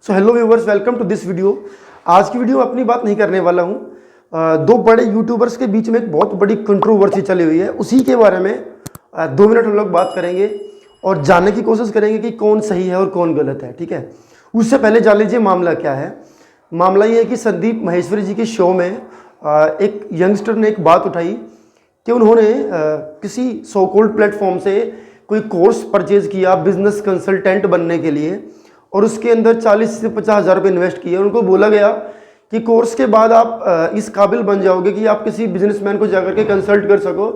So hello viewers, welcome to this video. आज की video अपनी बात नहीं करने वाला हूँ। दो बड़े यूट्यूबर्स के बीच में एक बहुत बड़ी कंट्रोवर्सी चली हुई है, उसी के बारे में 2 मिनट हम लोग बात करेंगे और जानने की कोशिश करेंगे कि कौन सही है और कौन गलत है। ठीक है, उससे पहले जान लीजिए मामला क्या है। मामला ये है कि संदीप माहेश्वरी जी के शो में एक यंगस्टर ने एक बात उठाई कि उन्होंने किसी सो कॉल्ड प्लेटफॉर्म से कोई कोर्स परचेज किया बिजनेस कंसल्टेंट बनने के लिए, और उसके अंदर 40 से 50 हज़ार रुपये इन्वेस्ट किए। उनको बोला गया कि कोर्स के बाद आप इस काबिल बन जाओगे कि आप किसी बिजनेसमैन को जाकर के कंसल्ट कर सको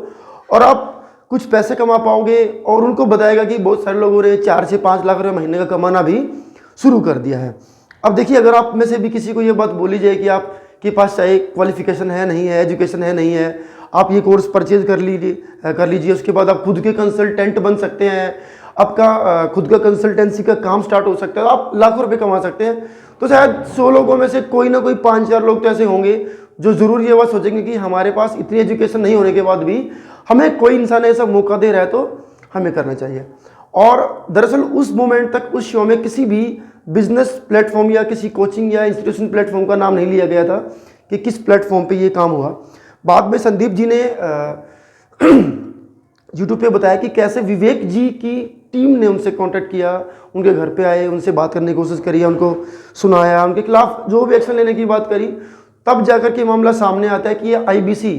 और आप कुछ पैसे कमा पाओगे। और उनको बताएगा कि बहुत सारे लोगों ने 4 से 5 लाख रुपये महीने का कमाना भी शुरू कर दिया है। अब देखिए, अगर आप में से भी किसी को ये बात बोली जाए कि आपके पास चाहे क्वालिफिकेशन है नहीं है, एजुकेशन है नहीं है, आप ये कोर्स परचेज कर लीजिए, उसके बाद आप खुद के कंसल्टेंट बन सकते हैं, आपका खुद का कंसल्टेंसी का काम स्टार्ट हो सकता है, आप लाखों रुपए कमा सकते हैं, तो शायद 100 लोगों में से कोई ना कोई 5-4 लोग तो ऐसे होंगे जो ज़रूर ये बात सोचेंगे कि हमारे पास इतनी एजुकेशन नहीं होने के बाद भी हमें कोई इंसान ऐसा मौका दे रहा है तो हमें करना चाहिए। और दरअसल उस मोमेंट तक उस शो में किसी भी बिजनेस प्लेटफॉर्म या किसी कोचिंग या इंस्टीट्यूशन प्लेटफॉर्म का नाम नहीं लिया गया था कि किस प्लेटफॉर्म पे ये काम हुआ। बाद में संदीप जी ने यूट्यूब पे बताया कि कैसे विवेक जी की टीम ने उनसे कांटेक्ट किया, उनके घर पे आए, उनसे बात करने की कोशिश करी, उनको सुनाया, उनके खिलाफ जो भी एक्शन लेने की बात करी, तब जाकर के मामला सामने आता है कि ये IBC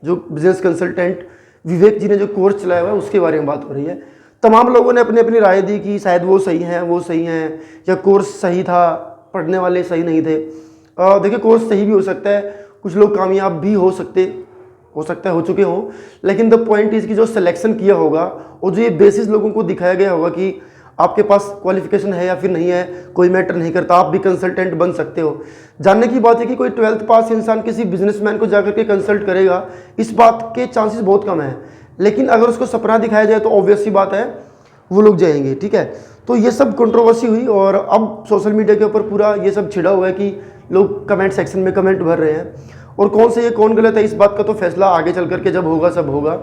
जो बिजनेस कंसल्टेंट विवेक जी ने जो कोर्स चलाया हुआ है उसके बारे में बात हो रही है। तमाम लोगों ने अपनी अपनी राय दी कि शायद वो सही हैं या कोर्स सही था, पढ़ने वाले सही नहीं थे। देखिए, कोर्स सही भी हो सकता है, कुछ लोग कामयाब भी हो सकता है, हो चुके हों, लेकिन द पॉइंट इज कि जो सिलेक्शन किया होगा और जो ये बेसिस लोगों को दिखाया गया होगा कि आपके पास क्वालिफिकेशन है या फिर नहीं है, कोई मैटर नहीं करता, आप भी कंसल्टेंट बन सकते हो। जानने की बात है कि कोई 12th पास इंसान किसी बिजनेसमैन को जाकर के कंसल्ट करेगा, इस बात के चांसेस बहुत कम है, लेकिन अगर उसको सपना दिखाया जाए तो ऑब्वियस सी बात है वो लोग जाएंगे। ठीक है, तो ये सब कंट्रोवर्सी हुई और अब सोशल मीडिया के ऊपर पूरा ये सब छिड़ा हुआ है कि लोग कमेंट सेक्शन में कमेंट भर रहे हैं, और कौन सही है कौन गलत है इस बात का तो फैसला आगे चल करके जब होगा सब होगा।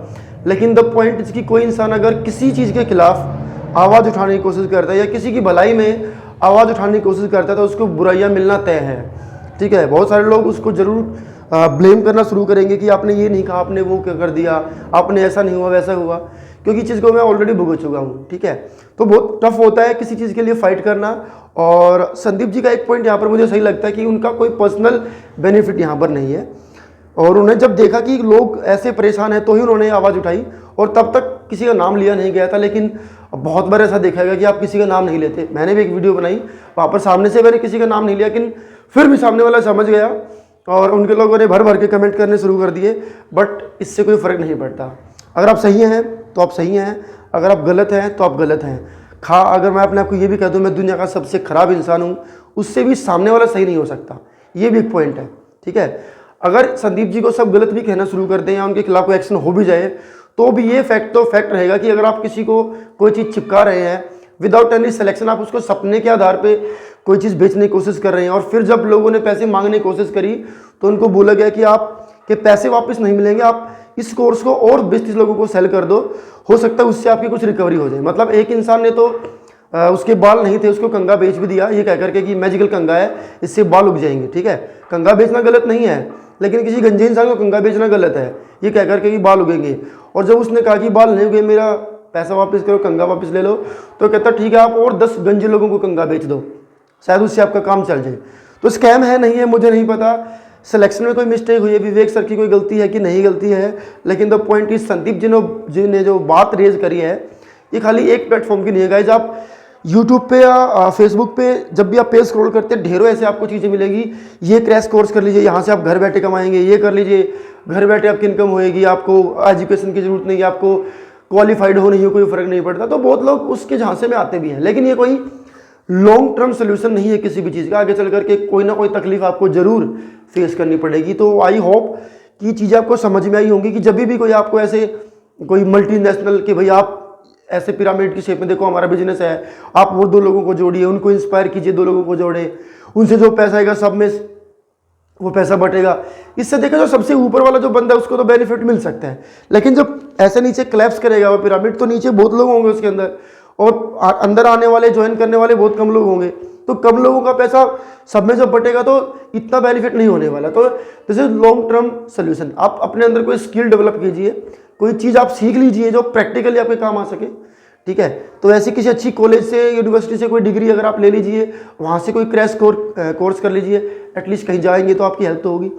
लेकिन द पॉइंट इज कि कोई इंसान अगर किसी चीज़ के खिलाफ आवाज़ उठाने की कोशिश करता है या किसी की भलाई में आवाज़ उठाने की कोशिश करता है तो उसको बुराइयां मिलना तय है। ठीक है, बहुत सारे लोग उसको ज़रूर ब्लेम करना शुरू करेंगे कि आपने ये नहीं कहा, आपने वो क्या कर दिया, आपने ऐसा नहीं हुआ वैसा हुआ, क्योंकि चीज़ को मैं ऑलरेडी भुगत चुका हूँ। ठीक है, तो बहुत टफ होता है किसी चीज़ के लिए फाइट करना। और संदीप जी का एक पॉइंट यहाँ पर मुझे सही लगता है कि उनका कोई पर्सनल बेनिफिट यहाँ पर नहीं है, और उन्हें जब देखा कि लोग ऐसे परेशान हैं तो ही उन्होंने आवाज़ उठाई, और तब तक किसी का नाम लिया नहीं गया था। लेकिन बहुत बार ऐसा देखा गया कि आप किसी का नाम नहीं लेते। मैंने भी एक वीडियो बनाई, वहाँ पर सामने से मैंने किसी का नाम नहीं लिया, लेकिन फिर भी सामने वाला समझ गया और उनके लोगों ने भर भर के कमेंट करने शुरू कर दिए। बट इससे कोई फ़र्क नहीं पड़ता। अगर आप सही हैं तो आप सही हैं, अगर आप गलत हैं तो आप गलत हैं। अगर मैं अपने आपको ये भी कह दूं मैं दुनिया का सबसे ख़राब इंसान हूँ, उससे भी सामने वाला सही नहीं हो सकता, ये भी एक पॉइंट है। ठीक है, अगर संदीप जी को सब गलत भी कहना शुरू कर दें या उनके खिलाफ कोई एक्शन हो भी जाए तो भी ये फैक्ट रहेगा कि अगर आप किसी को कोई चीज़ चिपका रहे हैं विदाउट एनी सिलेक्शन, आप उसको सपने के आधार पे कोई चीज़ बेचने की कोशिश कर रहे हैं, और फिर जब लोगों ने पैसे मांगने की कोशिश करी तो उनको बोला गया कि आपके पैसे वापस नहीं मिलेंगे, आप इस कोर्स को और 20-30 लोगों को सेल कर दो, हो सकता है उससे आपकी कुछ रिकवरी हो जाए। मतलब एक इंसान ने तो उसके बाल नहीं थे, उसको कंघा बेच भी दिया ये कह करके कि मैजिकल कंघा है, इससे बाल उग जाएंगे। ठीक है, कंघा बेचना गलत नहीं है, लेकिन किसी गंजे इंसान को कंघा बेचना गलत है ये कह करके कि बाल उगेंगे। और जब उसने कहा कि बाल नहीं उगे, मेरा पैसा वापस करो, कंघा वापस ले लो, तो कहता ठीक है आप और 10 गंजे लोगों को कंघा बेच दो, शायद उससे आपका काम चल जाए। तो स्कैम है नहीं है मुझे नहीं पता, सिलेक्शन में कोई मिस्टेक हुई है, विवेक सर की कोई गलती है कि नहीं गलती है, लेकिन the point is Sandeep ji ने जो बात रेज करी है ये खाली एक प्लेटफॉर्म की नहीं है गाइज। आप यूट्यूब पे या फेसबुक पे जब भी आप पेज स्क्रॉल करते हैं ढेरों ऐसे आपको चीज़ें मिलेगी, ये क्रैश कोर्स कर लीजिए, यहाँ से आप घर बैठे कमाएंगे, ये कर लीजिए, घर बैठे आपकी इनकम होएगी, आपको एजुकेशन की जरूरत नहीं है, आपको क्वालिफाइड हो नहीं हो कोई फ़र्क नहीं पड़ता। तो बहुत लोग उसके झांसे में आते भी हैं, लेकिन ये कोई लॉन्ग टर्म सोल्यूशन नहीं है किसी भी चीज़ का। आगे चल करके कोई ना कोई तकलीफ आपको ज़रूर फेस करनी पड़ेगी। तो आई होप कि चीज़ें आपको समझ में आई होंगी कि जब भी कोई आपको ऐसे कोई मल्टीनेशनल कि भाई आप ऐसे पिरामिड की शेप में देखो हमारा बिजनेस है, आप वो 2 लोगों को जोड़िए, उनको इंस्पायर कीजिए, 2 लोगों को जोड़े, उनसे जो पैसा आएगा सब में वो पैसा बटेगा। इससे देखा जो सबसे ऊपर वाला जो बंदा है उसको तो बेनिफिट मिल सकता है, लेकिन जब ऐसे नीचे क्लैप्स करेगा वो पिरामिड तो नीचे बहुत लोग होंगे उसके अंदर, और अंदर आने वाले ज्वाइन करने वाले बहुत कम लोग होंगे। तो कम लोगों का पैसा सब में जब बटेगा तो इतना बेनिफिट नहीं होने वाला। तो this is long term solution. आप अपने अंदर कोई स्किल डेवलप कीजिए, कोई चीज़ आप सीख लीजिए जो प्रैक्टिकली आपके काम आ सके, ठीक है। तो ऐसी किसी अच्छी कॉलेज से, यूनिवर्सिटी से कोई डिग्री अगर आप ले लीजिए, वहाँ से कोई क्रैश कोर्स कर लीजिए, एटलीस्ट कहीं जाएंगे तो आपकी हेल्प तो होगी,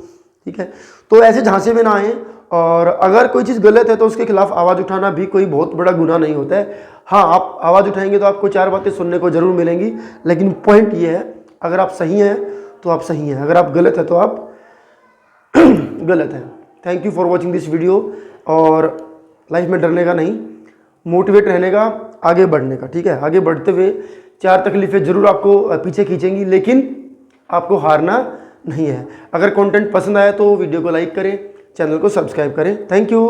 ठीक है। तो ऐसे झांसे में ना आए, और अगर कोई चीज़ गलत है तो उसके खिलाफ आवाज़ उठाना भी कोई बहुत बड़ा गुनाह नहीं होता है। हाँ, आप आवाज़ उठाएंगे तो आपको 4 बातें सुनने को जरूर मिलेंगी, लेकिन पॉइंट ये है, अगर आप सही हैं तो आप सही हैं, अगर आप गलत है तो आप गलत हैं। Thank you for watching this video. और लाइफ में डरने का नहीं, मोटिवेट रहने का, आगे बढ़ने का, ठीक है। आगे बढ़ते हुए 4 तकलीफें जरूर आपको पीछे खींचेंगी, लेकिन आपको हारना नहीं है। अगर कंटेंट पसंद आया तो वीडियो को लाइक करें, चैनल को सब्सक्राइब करें। Thank you.